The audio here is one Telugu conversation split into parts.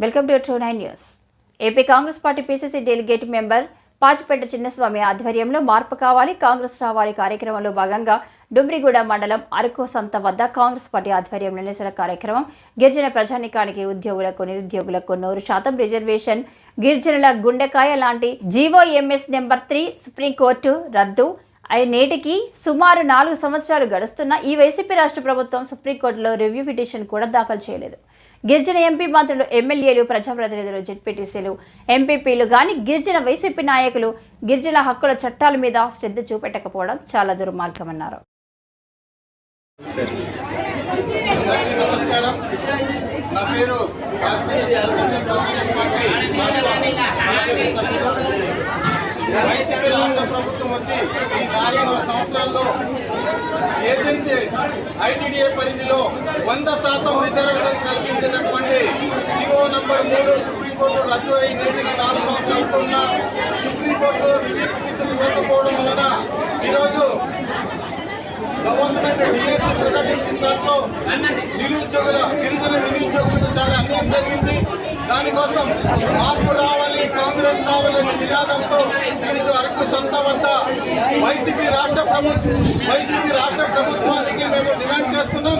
Welcome to 29 news. AP Congress party PCC delegate member Pachipetta Chinnaswamy ఆధ్వర్యంలో మార్పు కావాలి కాంగ్రెస్ రావాలి కార్యక్రమంలో భాగంగా డుమ్రిగూడ మండలం అరకు సంత వద్ద కాంగ్రెస్ పార్టీ ఆధ్వర్యంలో నిరసన కార్యక్రమం. గిరిజన ప్రజానికానికి ఉద్యోగులకు నిరుద్యోగులకు 100% రిజర్వేషన్, గిరిజనుల గుండెకాయ లాంటి జీవోఎంఎస్ నెంబర్ 3 సుప్రీంకోర్టు రద్దు. నేటికి సుమారు 4 సంవత్సరాలు గడుస్తున్న ఈ వైసీపీ రాష్ట్ర ప్రభుత్వం సుప్రీంకోర్టులో రివ్యూ పిటిషన్ కూడా దాఖలు చేయలేదు. గిరిజన ఎంపీ మంత్రులు, ఎమ్మెల్యేలు, ప్రజాప్రతినిధులు, జెడ్పీటీసీలు, ఎంపీపీలు కానీ గిరిజన వైసీపీ నాయకులు గిరిజన హక్కుల చట్టాల మీద శ్రద్ధ చూపెట్టకపోవడం చాలా దుర్మార్గమన్నారు. వైసీపీ రాష్ట్ర ప్రభుత్వం వచ్చి ఈ 4 సంవత్సరాల్లో ఏజెన్సీ ఐటీడీఏ పరిధిలో 100% రిజర్వేషన్ కల్పించేటటువంటి జియో నంబర్ 3 సుప్రీంకోర్టు రద్దు అయి నేటికి 4 సంవత్సరాలు అవుతున్న సుప్రీంకోర్టు రివ్యూ పిటిషన్ ఇవ్వకపోవడం వలన ఈరోజు గవర్నమెంట్ డిఎస్సీ ప్రకటించిన దాంట్లో గిరిజన నిరుద్యోగులకు చాలా అన్యాయం జరిగింది. దానికోసం మార్పు రావాలి, కాంగ్రెస్ రావాలనే నినాదంతో ఈరోజు అరకు సంత వద్ద వైసీపీ రాష్ట్ర ప్రభుత్వానికి మేము డిమాండ్ చేస్తున్నాం.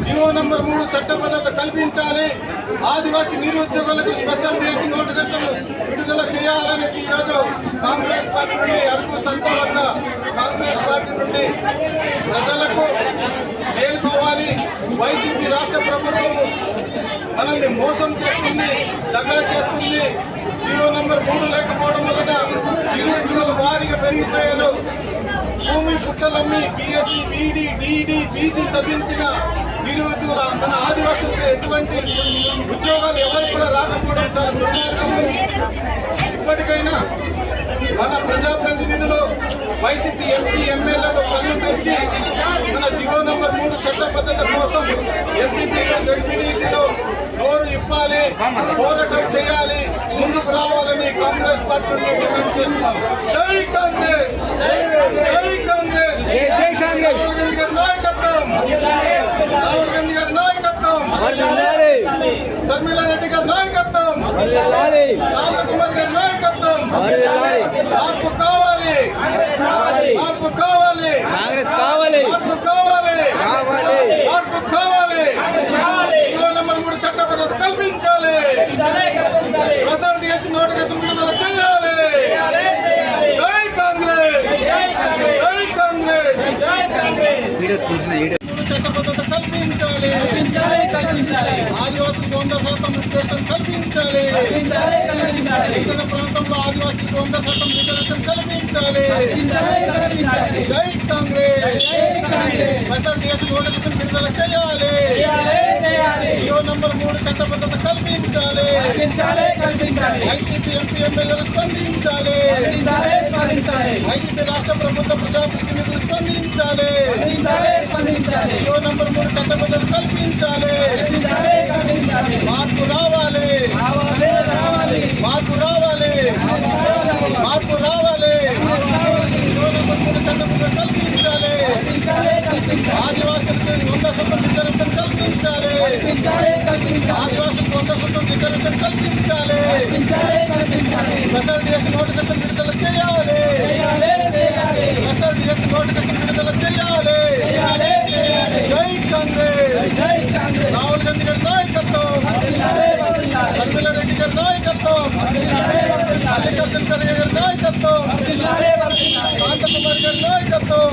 జియో నంబర్ 3 చట్టబద్ధత కల్పించాలి, ఆదివాసీ నిరుద్యోగులకు స్పెషల్ డిఎస్సీ నోటిఫికేషన్ విడుదల చేయాలని ఈరోజు కాంగ్రెస్ పార్టీ నుండి అరకు సంత వద్ద కాంగ్రెస్ పార్టీ నుండి ప్రజలకు మేలుకోవాలి. వైసీపీ రాష్ట్ర ప్రభుత్వం మనల్ని మోసం చేస్తుంది, దగా చేస్తుంది. జియో నంబర్ 3 లేకపోవడం వలన నిరుద్యోగులు భారీగా పెరిగిపోయారు. భూమి పుట్టలమ్మి బీఎస్సీ, బీఈడీ, డిఈడీ, పీజీ చదివించిన నిరుద్యోగుల మన ఆదివాసులకు ఎటువంటి ఉద్యోగాలు ఎవరు కూడా రాకపోవడం చాలా దుర్మార్గం. ఇప్పటికైనా మన ప్రజాప్రతినిధులు, వైసీపీ ఎంపీ, ఎమ్మెల్యేలు కళ్ళు తెరిచి మన జియో నంబర్ 3 చట్టబద్ధత కోసం ఎంపీపీలో, జెడ్పీటీసీలో నోరు ఇప్పాలి, పోరాటం చేయాలి, ముందుకు రావాలని కాంగ్రెస్ పార్టీ డిమాండ్ చేస్తున్నాం. జై కాంగ్రెస్, జై కాంగ్రెస్, రాహుల్ గాంధీ గారి నాయకత్వం, రాహుల్ గాంధీ గారి నాయకత్వం, శర్మిలారెడ్డి గారి నాయకత్వం, శాంతకుమార్ గారి నాయకత్వం. మార్పు కావాలి, మార్పు కావాలి, మార్పు కావాలి, మార్పు కావాలి. జియో నంబర్ 3 చట్టబద్ధత కల్పించాలి, స్పెషల్ డిఎస్సీ నోటిఫికేషన్ విడుదల చేయాలి. జై కాంగ్రెస్, జై కాంగ్రెస్. చట్టబద్ధత కల్పించాలి, ఆదివాసులకు 100% రిజర్వేషన్ కల్పించాలి, గిరిజన ప్రాంతంలో ఆదివాసులకు 100% రిజర్వేషన్ కల్పించాలి. జై కాంగ్రెస్, స్పెషల్ డిఎస్సీ నోటిఫికేషన్ విడుదల చేయాలి, జియో నంబర్ 3 చట్టబద్ధత కల్పించాలి, వైసీపీ ఎంపీ, ఎమ్మెల్యేలు స్పందించాలి, వైసీపీ రాష్ట్ర ప్రభుత్వ ప్రజాప్రతినిధులు స్పందించాలి, జియో నంబర్ 3 చట్టబద్ధత కల్పించాలి. మార్పు రావాలి, మార్పు రావాలి, మార్పు రావాలి. జియో నంబర్ 3 చట్టబద్ధత కల్పించాలి, ఆదివాసులకు 100% రిజర్వేషన్ కల్పించాలి, ఆదివాసులకు 100% రిజర్వేషన్ కల్పించాలి, స్పెషల్ డిఎస్సీ నోటిఫికేషన్ విడుదల చేయాలి, స్పెషల్ డిఎస్సీ నోటిఫికేషన్ విడుదల చేయాలి. జై కాంగ్రెస్, రాహుల్ గాంధీ గారి నాయకత్వం, శర్మిలారెడ్డి గారి నాయకత్వం, మల్లికార్జున ఖర్గే గారి నాయకత్వం, శాంతకుమార్ గారి నాయకత్వం.